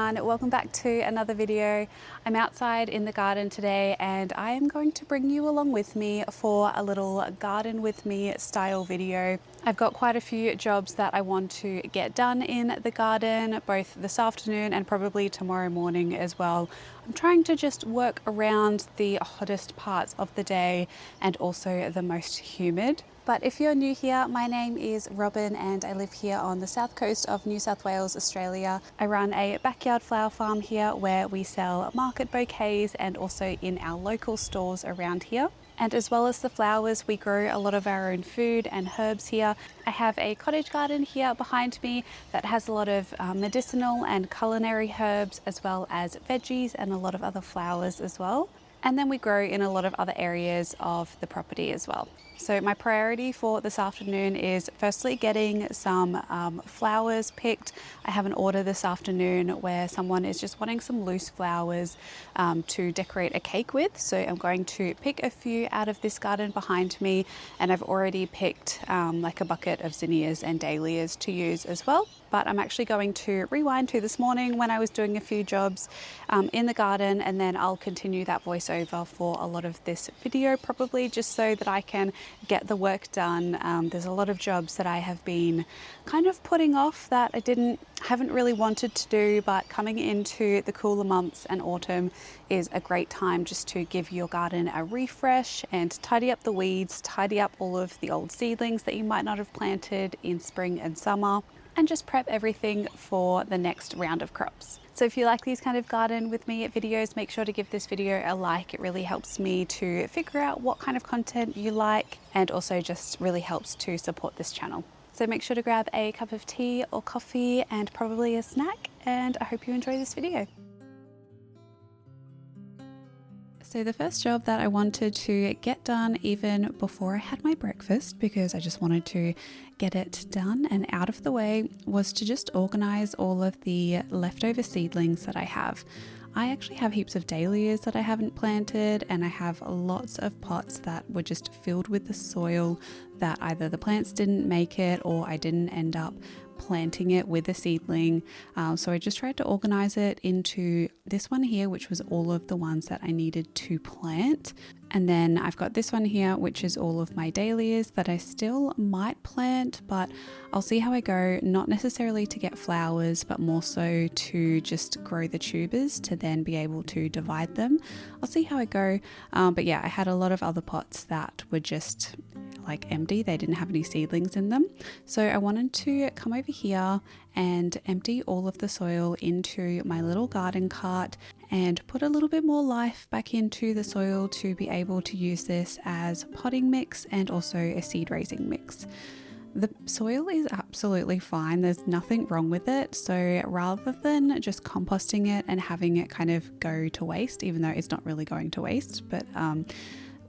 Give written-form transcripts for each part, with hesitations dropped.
everyone, welcome back to another video. I'm outside in the garden today and I am going to bring you along with me for a little garden with me style video. I've got quite a few jobs that I want to get done in the garden, both this afternoon and probably tomorrow morning as well. I'm trying to just work around the hottest parts of the day and also the most humid. But if you're new here, my name is Robyn and I live here on the south coast of New South Wales, Australia. I run a backyard flower farm here where we sell market bouquets and also in our local stores around here. And as well as the flowers, we grow a lot of our own food and herbs here. I have a cottage garden here behind me that has a lot of medicinal and culinary herbs, as well as veggies and a lot of other flowers as well. And then we grow in a lot of other areas of the property as well. So my priority for this afternoon is firstly getting some flowers picked. I have an order this afternoon where someone is just wanting some loose flowers to decorate a cake with. So I'm going to pick a few out of this garden behind me, and I've already picked like a bucket of zinnias and dahlias to use as well. But I'm actually going to rewind to this morning when I was doing a few jobs in the garden, and then I'll continue that voiceover for a lot of this video, probably just so that I can get the work done. There's a lot of jobs that I have been kind of putting off that I haven't really wanted to do, but coming into the cooler months and autumn is a great time just to give your garden a refresh and tidy up the weeds, tidy up all of the old seedlings that you might not have planted in spring and summer, and just prep everything for the next round of crops. So if you like these kind of garden with me videos, make sure to give this video a like. It really helps me to figure out what kind of content you like, and also just really helps to support this channel. So make sure to grab a cup of tea or coffee and probably a snack, and I hope you enjoy this video. So the first job that I wanted to get done even before I had my breakfast, because I just wanted to get it done and out of the way, was to just organize all of the leftover seedlings that I have. I actually have heaps of dahlias that I haven't planted, and I have lots of pots that were just filled with the soil that either the plants didn't make it or I didn't end up planting it with a seedling. So I just tried to organize it into this one here, which was all of the ones that I needed to plant. And then I've got this one here, which is all of my dahlias that I still might plant, but I'll see how I go, not necessarily to get flowers, but more so to just grow the tubers to then be able to divide them. I'll see how I go. But yeah, I had a lot of other pots that were just like empty. They didn't have any seedlings in them. So I wanted to come over here and empty all of the soil into my little garden cart and put a little bit more life back into the soil to be able to use this as potting mix and also a seed raising mix. The soil is absolutely fine. There's nothing wrong with it. So rather than just composting it and having it kind of go to waste, even though it's not really going to waste, but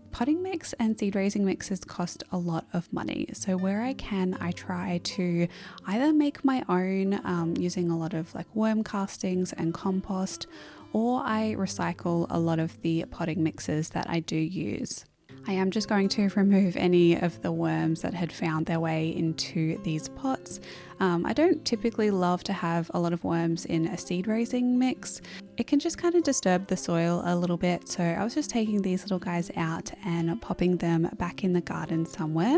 potting mix and seed raising mixes cost a lot of money. So where I can, I try to either make my own using a lot of like worm castings and compost, or I recycle a lot of the potting mixes that I do use. I am just going to remove any of the worms that had found their way into these pots. I don't typically love to have a lot of worms in a seed raising mix. It can just kind of disturb the soil a little bit. So I was just taking these little guys out and popping them back in the garden somewhere.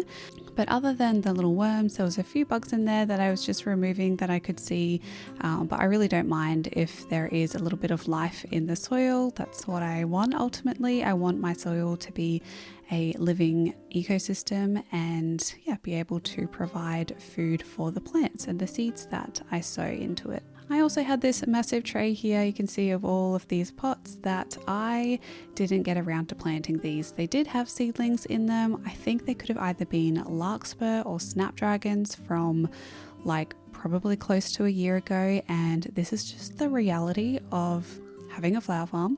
But other than the little worms, there was a few bugs in there that I was just removing that I could see. But I really don't mind if there is a little bit of life in the soil. That's what I want ultimately. I want my soil to be a living ecosystem and be able to provide food for the plants and the seeds that I sow into it. I also had this massive tray here, you can see, of all of these pots that I didn't get around to planting these. They did have seedlings in them. I think they could have either been larkspur or snapdragons from like probably close to a year ago, and this is just the reality of having a flower farm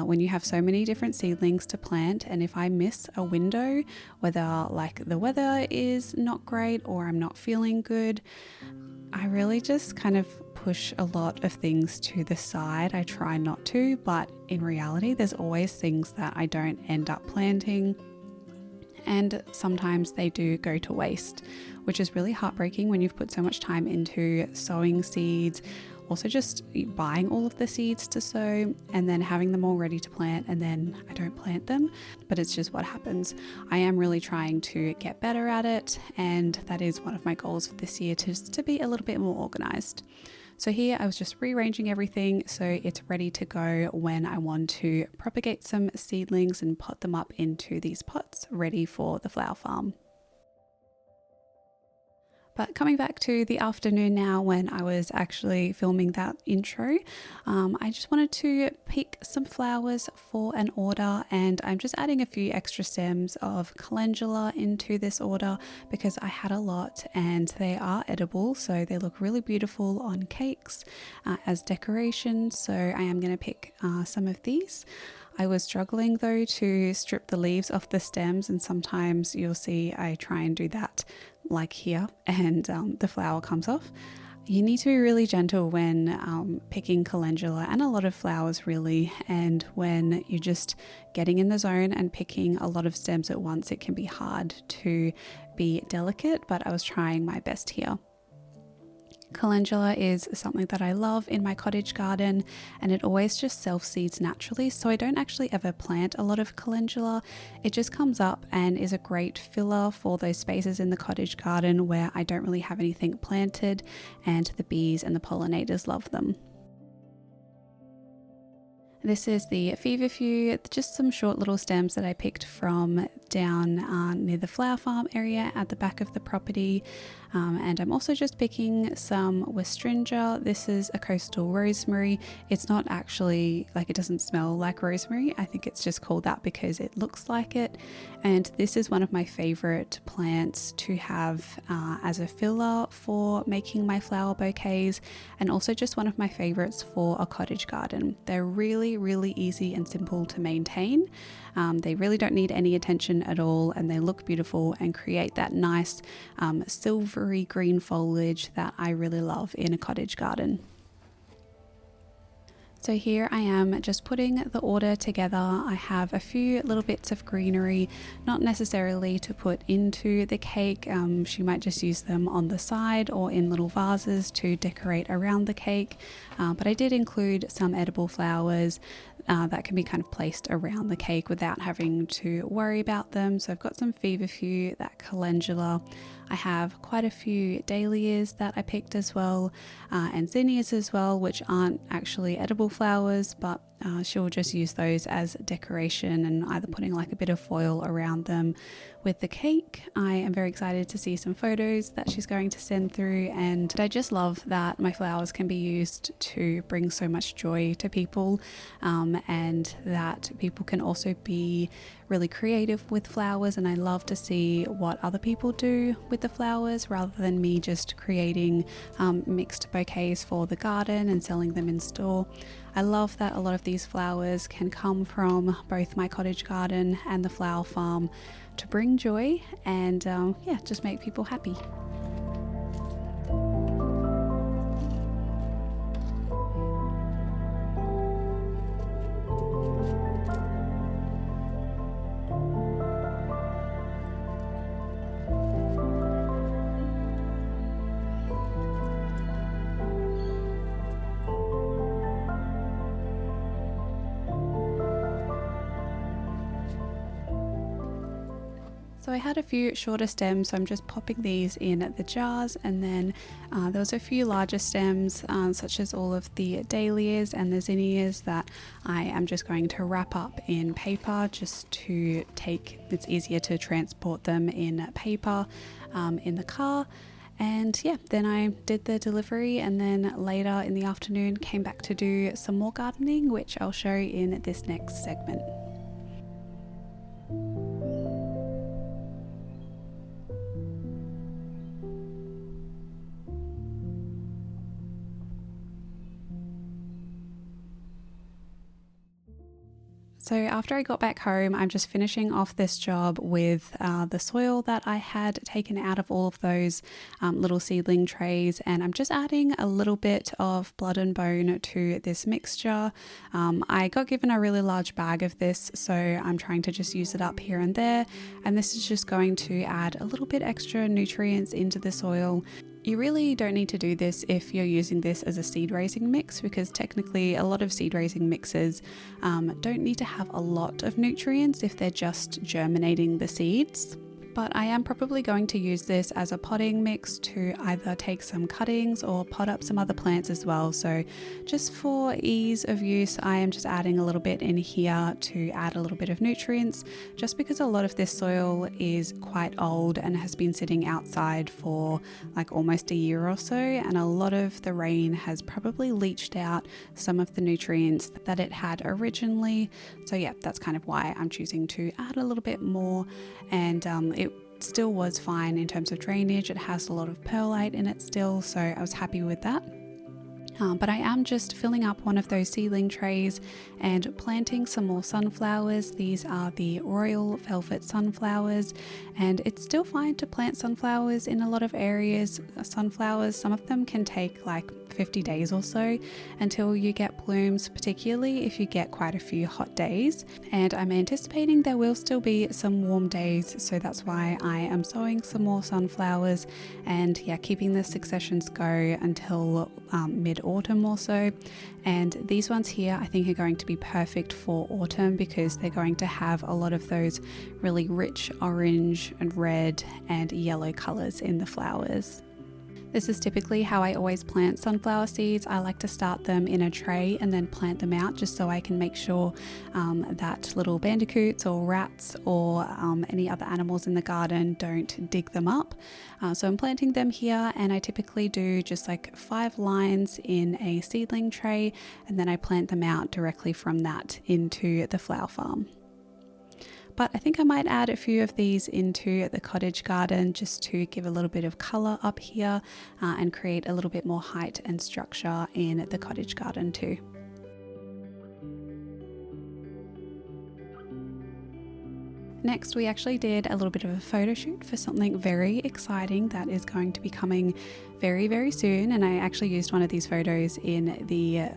when you have so many different seedlings to plant. And if I miss a window, whether like the weather is not great or I'm not feeling good, I really just kind of push a lot of things to the side. I try not to, but in reality there's always things that I don't end up planting, and sometimes they do go to waste, which is really heartbreaking when you've put so much time into sowing seeds, also just buying all of the seeds to sow and then having them all ready to plant, and then I don't plant them, but it's just what happens. I am really trying to get better at it, and that is one of my goals for this year, to be a little bit more organized. So here I was just rearranging everything so it's ready to go when I want to propagate some seedlings and pot them up into these pots ready for the flower farm. But coming back to the afternoon now, when I was actually filming that intro, I just wanted to pick some flowers for an order, and I'm just adding a few extra stems of calendula into this order because I had a lot and they are edible, so they look really beautiful on cakes as decoration. So I am going to pick some of these. I was struggling though to strip the leaves off the stems, and sometimes you'll see I try and do that like here, and the flower comes off. You need to be really gentle when picking calendula and a lot of flowers really, and when you're just getting in the zone and picking a lot of stems at once, it can be hard to be delicate, but I was trying my best here. Calendula is something that I love in my cottage garden, and it always just self-seeds naturally, so I don't actually ever plant a lot of calendula. It just comes up and is a great filler for those spaces in the cottage garden where I don't really have anything planted, and the bees and the pollinators love them. This is the feverfew, just some short little stems that I picked from down near the flower farm area at the back of the property. And I'm also just picking some Westringia. This is a coastal rosemary. It's not actually, like, it doesn't smell like rosemary. I think it's just called that because it looks like it. And this is one of my favorite plants to have as a filler for making my flower bouquets, and also just one of my favorites for a cottage garden. They're really easy and simple to maintain. They really don't need any attention at all, and they look beautiful and create that nice silvery green foliage that I really love in a cottage garden. So here I am just putting the order together. I have a few little bits of greenery, not necessarily to put into the cake. She might just use them on the side or in little vases to decorate around the cake. But I did include some edible flowers that can be kind of placed around the cake without having to worry about them. So I've got some feverfew, that calendula. I have quite a few dahlias that I picked as well, and zinnias as well, which aren't actually edible flowers, but she'll just use those as decoration and either putting like a bit of foil around them with the cake. I am very excited to see some photos that she's going to send through, and I just love that my flowers can be used to bring so much joy to people, and that people can also be really creative with flowers, and I love to see what other people do with the flowers rather than me just creating mixed bouquets for the garden and selling them in store. I love that a lot of these flowers can come from both my cottage garden and the flower farm to bring joy and just make people happy. So I had a few shorter stems, so I'm just popping these in the jars, and then there was a few larger stems such as all of the dahlias and the zinnias that I am just going to wrap up in paper just to it's easier to transport them in paper in the car. And yeah, then I did the delivery, and then later in the afternoon came back to do some more gardening, which I'll show in this next segment. So after I got back home, I'm just finishing off this job with the soil that I had taken out of all of those little seedling trays, and I'm just adding a little bit of blood and bone to this mixture. I got given a really large bag of this, so I'm trying to just use it up here and there, and this is just going to add a little bit extra nutrients into the soil. You really don't need to do this if you're using this as a seed raising mix, because technically a lot of seed raising mixes don't need to have a lot of nutrients if they're just germinating the seeds. But I am probably going to use this as a potting mix to either take some cuttings or pot up some other plants as well. So just for ease of use, I am just adding a little bit in here to add a little bit of nutrients, just because a lot of this soil is quite old and has been sitting outside for like almost a year or so, and a lot of the rain has probably leached out some of the nutrients that it had originally. So yeah, that's kind of why I'm choosing to add a little bit more, and it still was fine in terms of drainage. It has a lot of perlite in it still, so I was happy with that. But I am just filling up one of those seedling trays and planting some more sunflowers. These are the Royal Velvet sunflowers, and it's still fine to plant sunflowers in a lot of areas. Sunflowers, some of them can take like 50 days or so until you get blooms, particularly if you get quite a few hot days. And I'm anticipating there will still be some warm days, so that's why I am sowing some more sunflowers and keeping the successions go until mid-autumn or so. And these ones here I think are going to be perfect for autumn, because they're going to have a lot of those really rich orange and red and yellow colors in the flowers. This is typically how I always plant sunflower seeds. I like to start them in a tray and then plant them out, just so I can make sure that little bandicoots or rats or any other animals in the garden don't dig them up. So I'm planting them here, and I typically do just like 5 lines in a seedling tray, and then I plant them out directly from that into the flower farm. But I think I might add a few of these into the cottage garden just to give a little bit of colour up here and create a little bit more height and structure in the cottage garden too. Next, we actually did a little bit of a photo shoot for something very exciting that is going to be coming very, very soon. And I actually used one of these photos in the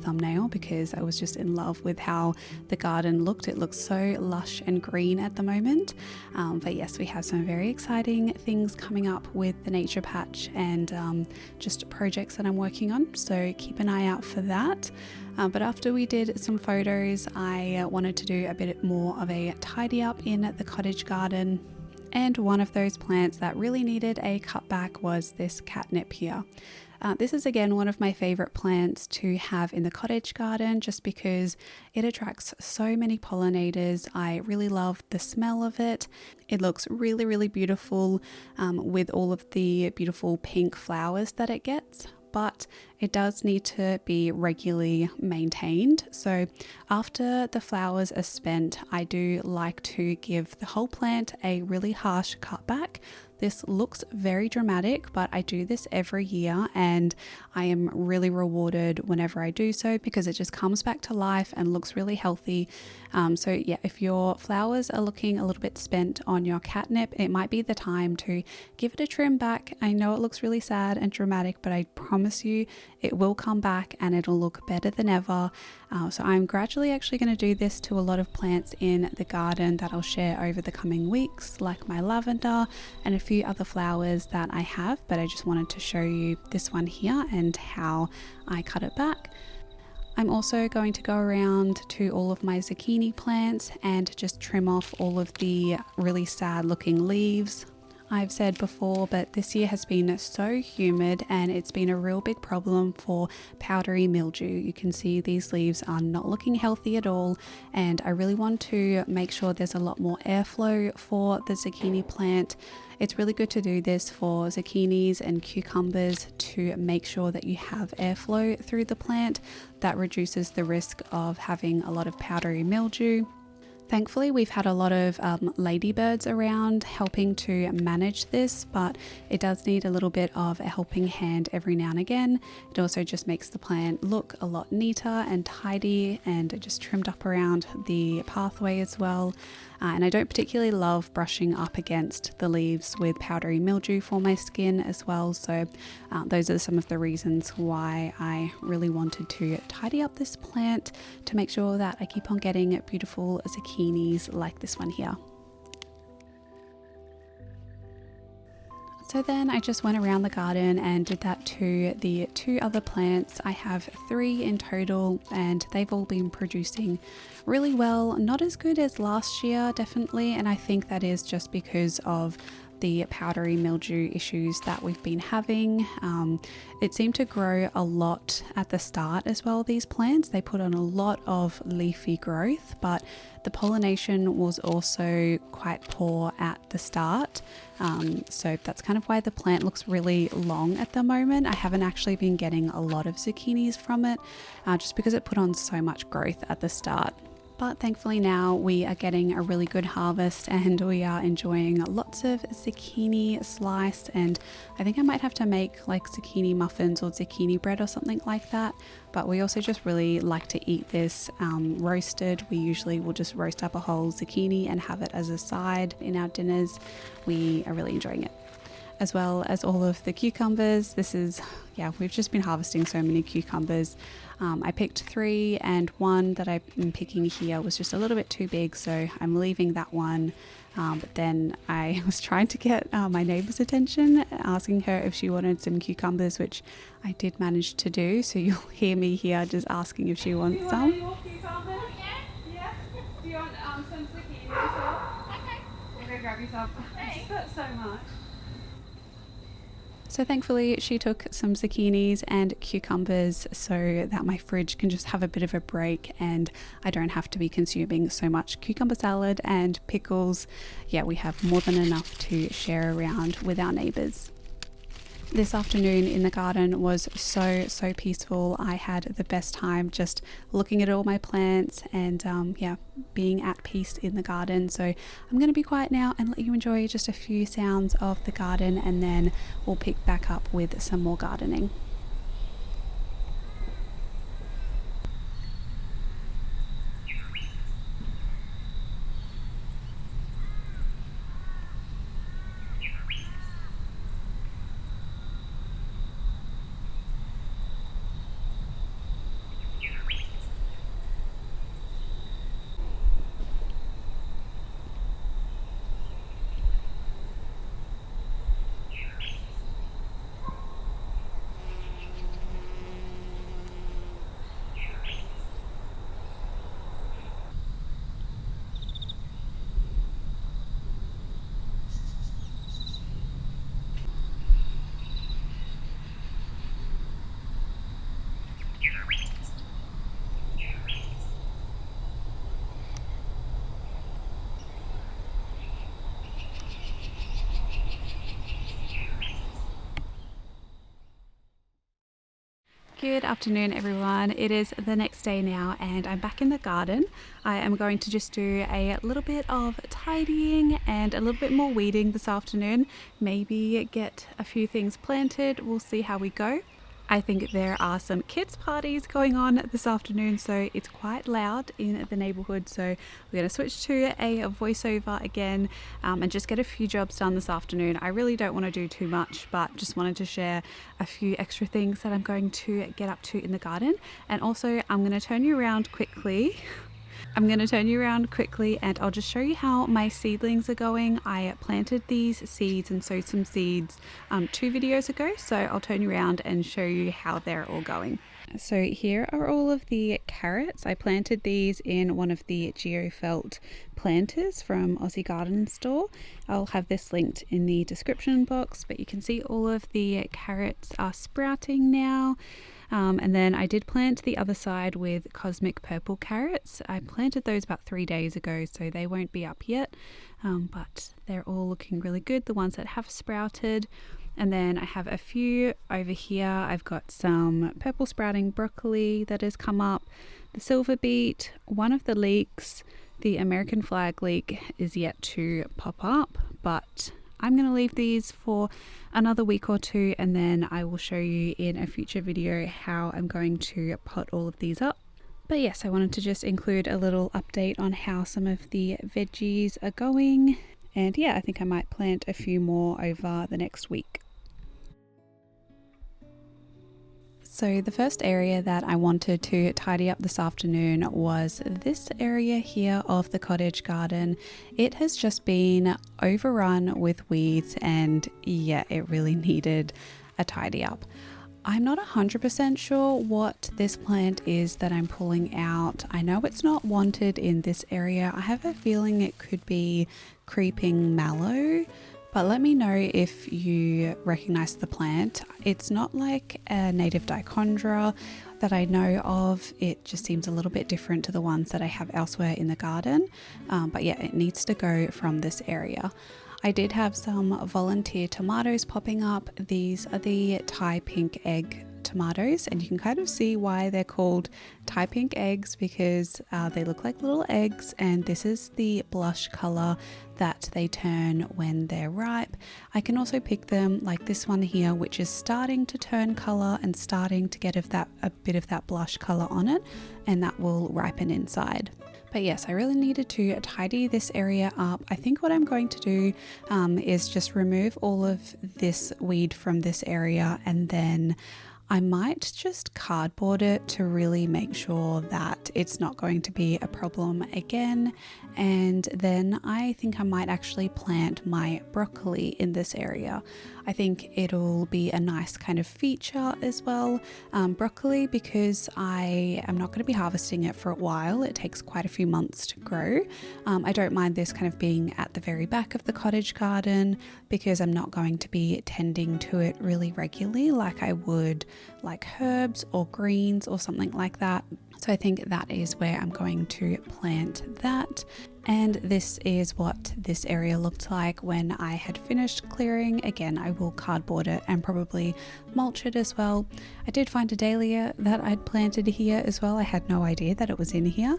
thumbnail because I was just in love with how the garden looked. It looks so lush and green at the moment. But yes, we have some very exciting things coming up with the nature patch and just projects that I'm working on. So keep an eye out for that. But after we did some photos, I wanted to do a bit more of a tidy up in the cottage garden. And one of those plants that really needed a cutback was this catnip here. This is again one of my favorite plants to have in the cottage garden, just because it attracts so many pollinators. I really love the smell of it. It looks really, really beautiful with all of the beautiful pink flowers that it gets. But it does need to be regularly maintained. So after the flowers are spent, I do like to give the whole plant a really harsh cutback. This looks very dramatic, but I do this every year and I am really rewarded whenever I do so, because it just comes back to life and looks really healthy. So yeah, if your flowers are looking a little bit spent on your catnip, it might be the time to give it a trim back. I know it looks really sad and dramatic, but I promise you it will come back and it'll look better than ever. So I'm gradually actually going to do this to a lot of plants in the garden that I'll share over the coming weeks, like my lavender and a few other flowers that I have, but I just wanted to show you this one here and how I cut it back. I'm also going to go around to all of my zucchini plants and just trim off all of the really sad looking leaves. I've said before, but this year has been so humid and it's been a real big problem for powdery mildew. You can see these leaves are not looking healthy at all, and I really want to make sure there's a lot more airflow for the zucchini plant. It's really good to do this for zucchinis and cucumbers to make sure that you have airflow through the plant. That reduces the risk of having a lot of powdery mildew. Thankfully, we've had a lot of ladybirds around helping to manage this, but it does need a little bit of a helping hand every now and again. It also just makes the plant look a lot neater and tidy, and it just trimmed up around the pathway as well. And I don't particularly love brushing up against the leaves with powdery mildew for my skin as well. So those are some of the reasons why I really wanted to tidy up this plant to make sure that I keep on getting beautiful zucchinis like this one here. So then I just went around the garden and did that to the 2 other plants. I have 3 in total and they've all been producing really well. Not as good as last year, definitely, and I think that is just because of the powdery mildew issues that we've been having. It seemed to grow a lot at the start as well, these plants. They put on a lot of leafy growth, but the pollination was also quite poor at the start. So that's kind of why the plant looks really long at the moment. I haven't actually been getting a lot of zucchinis from it, just because it put on so much growth at the start. But thankfully now we are getting a really good harvest and we are enjoying lots of zucchini sliced, and I think I might have to make like zucchini muffins or zucchini bread or something like that. But we also just really like to eat this roasted. We usually will just roast up a whole zucchini and have it as a side in our dinners. We are really enjoying it. As well as all of the cucumbers. We've just been harvesting so many cucumbers. I picked 3 and one that I'm picking here was just a little bit too big, so I'm leaving that one. But then I was trying to get my neighbour's attention, asking her if she wanted some cucumbers, which I did manage to do. So you'll hear me here just asking if she wants some. Do you want any more cucumbers? Yeah. Do you want some zucchini as well? Okay. I'm going to grab you some. Thanks. That's so much. So thankfully she took some zucchinis and cucumbers so that my fridge can just have a bit of a break and I don't have to be consuming so much cucumber salad and pickles. Yeah, we have more than enough to share around with our neighbours. This afternoon in the garden was so peaceful. I had the best time just looking at all my plants and being at peace in the garden. So I'm going to be quiet now and let you enjoy just a few sounds of the garden, and then we'll pick back up with some more gardening. Good afternoon everyone. It is the next day now and I'm back in the garden. I am going to just do a little bit of tidying and a little bit more weeding this afternoon. Maybe get a few things planted. We'll see how we go. I think there are some kids parties going on this afternoon, so it's quite loud in the neighborhood. So we're going to switch to a voiceover again and just get a few jobs done this afternoon. I really don't want to do too much, but just wanted to share a few extra things that I'm going to get up to in the garden. And also I'm going to turn you around quickly. And I'll just show you how my seedlings are going. I planted these seeds and sowed some seeds 2 videos ago, so I'll turn you around and show you how they're all going. So here are all of the carrots. I planted these in one of the geofelt planters from Aussie Garden Store. I'll have this linked in the description box, but you can see all of the carrots are sprouting now. And then I did plant the other side with cosmic purple carrots. I planted those about 3 days ago, so they won't be up yet, but they're all looking really good, the ones that have sprouted. And then I have a few over here. I've got some purple sprouting broccoli that has come up, the silver beet, one of the leeks, the American flag leek is yet to pop up, but I'm going to leave these for another week or 2 and then I will show you in a future video how I'm going to pot all of these up. But yes, I wanted to just include a little update on how some of the veggies are going. And yeah, I think I might plant a few more over the next week. So the first area that I wanted to tidy up this afternoon was this area here of the cottage garden. It has just been overrun with weeds and yeah, it really needed a tidy up. I'm not 100% sure what this plant is that I'm pulling out. I know it's not wanted in this area. I have a feeling it could be creeping mallow, but let me know if you recognize the plant. It's not like a native dichondra that I know of. It just seems a little bit different to the ones that I have elsewhere in the garden. But yeah, it needs to go from this area. I did have some volunteer tomatoes popping up. These are the Thai pink egg tomatoes, and you can kind of see why they're called Thai pink eggs, because they look like little eggs, and this is the blush color that they turn when they're ripe. I can also pick them like this one here, which is starting to turn color and starting to get a bit of that blush color on it, and that will ripen inside. But yes, I really needed to tidy this area up. I think what I'm going to do is just remove all of this weed from this area, and then I might just cardboard it to really make sure that it's not going to be a problem again. And then I think I might actually plant my broccoli in this area. I think it'll be a nice kind of feature as well. Broccoli, because I am not going to be harvesting it for a while. It takes quite a few months to grow. I don't mind this kind of being at the very back of the cottage garden because I'm not going to be tending to it really regularly like I would like herbs or greens or something like that. So I think that is where I'm going to plant that. And this is what this area looked like when I had finished clearing. Again, I will cardboard it and probably mulch it as well. I did find a dahlia that I'd planted here as well. I had no idea that it was in here.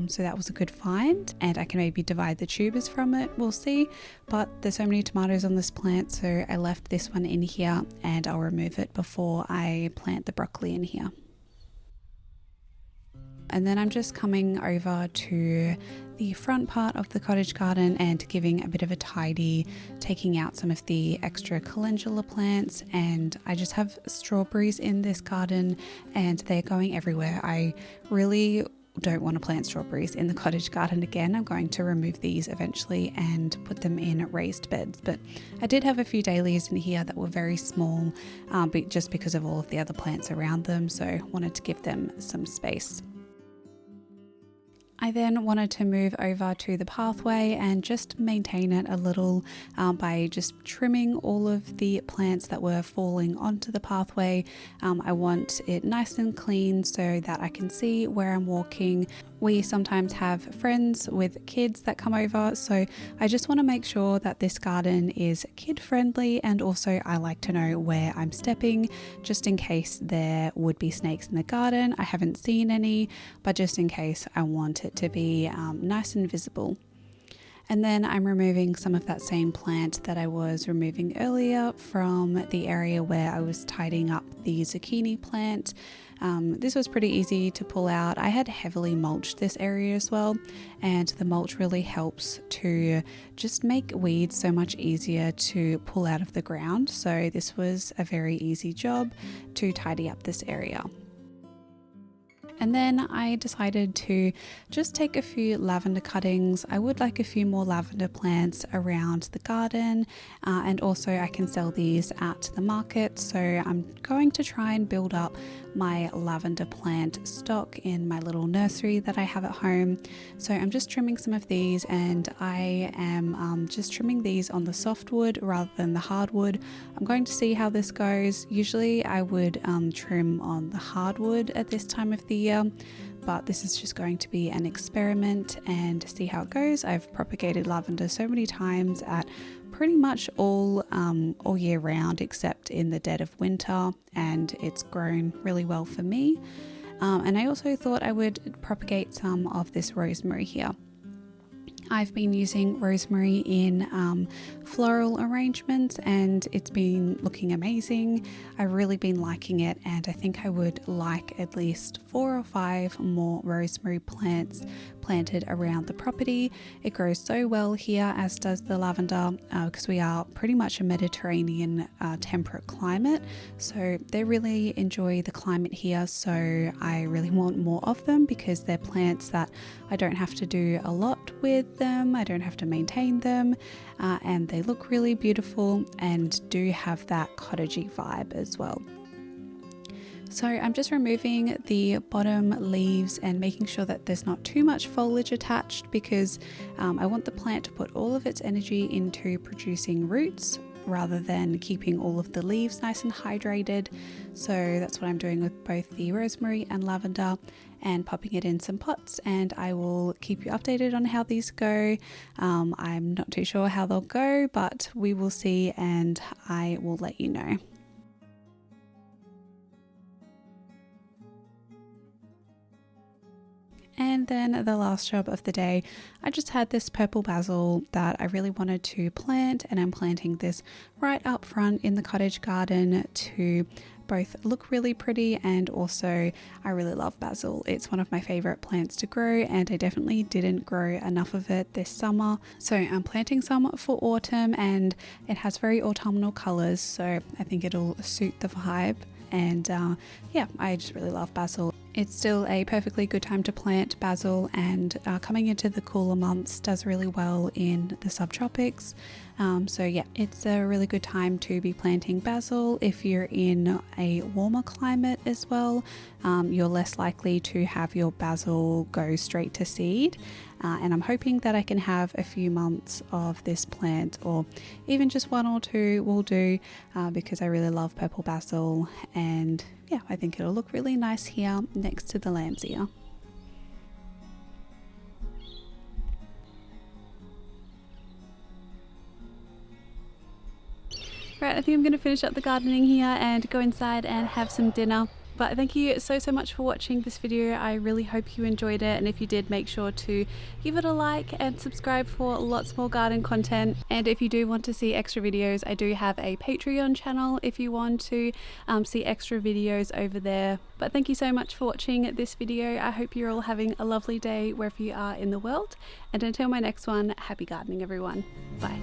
So that was a good find, and I can maybe divide the tubers from it. We'll see. But there's so many tomatoes on this plant, so I left this one in here and I'll remove it before I plant the broccoli in here. And then I'm just coming over to the front part of the cottage garden and giving a bit of a tidy, taking out some of the extra calendula plants. And I just have strawberries in this garden and they're going everywhere. I really don't want to plant strawberries in the cottage garden again. I'm going to remove these eventually and put them in raised beds. But I did have a few dahlias in here that were very small, but just because of all of the other plants around them. So I wanted to give them some space. I then wanted to move over to the pathway and just maintain it a little by just trimming all of the plants that were falling onto the pathway. I want it nice and clean so that I can see where I'm walking. We sometimes have friends with kids that come over, so I just want to make sure that this garden is kid friendly, and also I like to know where I'm stepping just in case there would be snakes in the garden. I haven't seen any, but just in case, I want it to be nice and visible. And then I'm removing some of that same plant that I was removing earlier from the area where I was tidying up the zucchini plant. This was pretty easy to pull out. I had heavily mulched this area as well, and the mulch really helps to just make weeds so much easier to pull out of the ground. So this was a very easy job to tidy up this area. And then I decided to just take a few lavender cuttings. I would like a few more lavender plants around the garden, and also I can sell these at the market. So I'm going to try and build up my lavender plant stock in my little nursery that I have at home. So I'm just trimming some of these, and I am just trimming these on the softwood rather than the hardwood. I'm going to see how this goes. Usually I would trim on the hardwood at this time of the year, but this is just going to be an experiment and see how it goes. I've propagated lavender so many times at pretty much all year round except in the dead of winter, and it's grown really well for me. And I also thought I would propagate some of this rosemary here. I've been using rosemary in floral arrangements and it's been looking amazing. I've really been liking it, and I think I would like at least 4 or 5 more rosemary plants planted around the property. It grows so well here, as does the lavender, because we are pretty much a Mediterranean temperate climate, so they really enjoy the climate here. So I really want more of them because they're plants that I don't have to do a lot with them, I don't have to maintain them, and they look really beautiful and do have that cottagey vibe as well. So I'm just removing the bottom leaves and making sure that there's not too much foliage attached, because I want the plant to put all of its energy into producing roots rather than keeping all of the leaves nice and hydrated. So that's what I'm doing with both the rosemary and lavender, and popping it in some pots, and I will keep you updated on how these go. I'm not too sure how they'll go, but we will see, and I will let you know. And then the last job of the day, I just had this purple basil that I really wanted to plant, and I'm planting this right up front in the cottage garden to both look really pretty, and also I really love basil. It's one of my favorite plants to grow, and I definitely didn't grow enough of it this summer. So I'm planting some for autumn, and it has very autumnal colors, so I think it'll suit the vibe. And yeah, I just really love basil. It's still a perfectly good time to plant basil, and coming into the cooler months does really well in the subtropics. So yeah, it's a really good time to be planting basil. If you're in a warmer climate as well, you're less likely to have your basil go straight to seed. And I'm hoping that I can have a few months of this plant, or even just 1 or 2 will do, because I really love purple basil, and yeah, I think it'll look really nice here next to the lamb's ear. Right, I think I'm going to finish up the gardening here and go inside and have some dinner. But thank you so much for watching this video. I really hope you enjoyed it, and if you did, make sure to give it a like and subscribe for lots more garden content. And if you do want to see extra videos, I do have a Patreon channel if you want to see extra videos over there. But thank you so much for watching this video. I hope you're all having a lovely day wherever you are in the world, and until my next one, happy gardening everyone. Bye.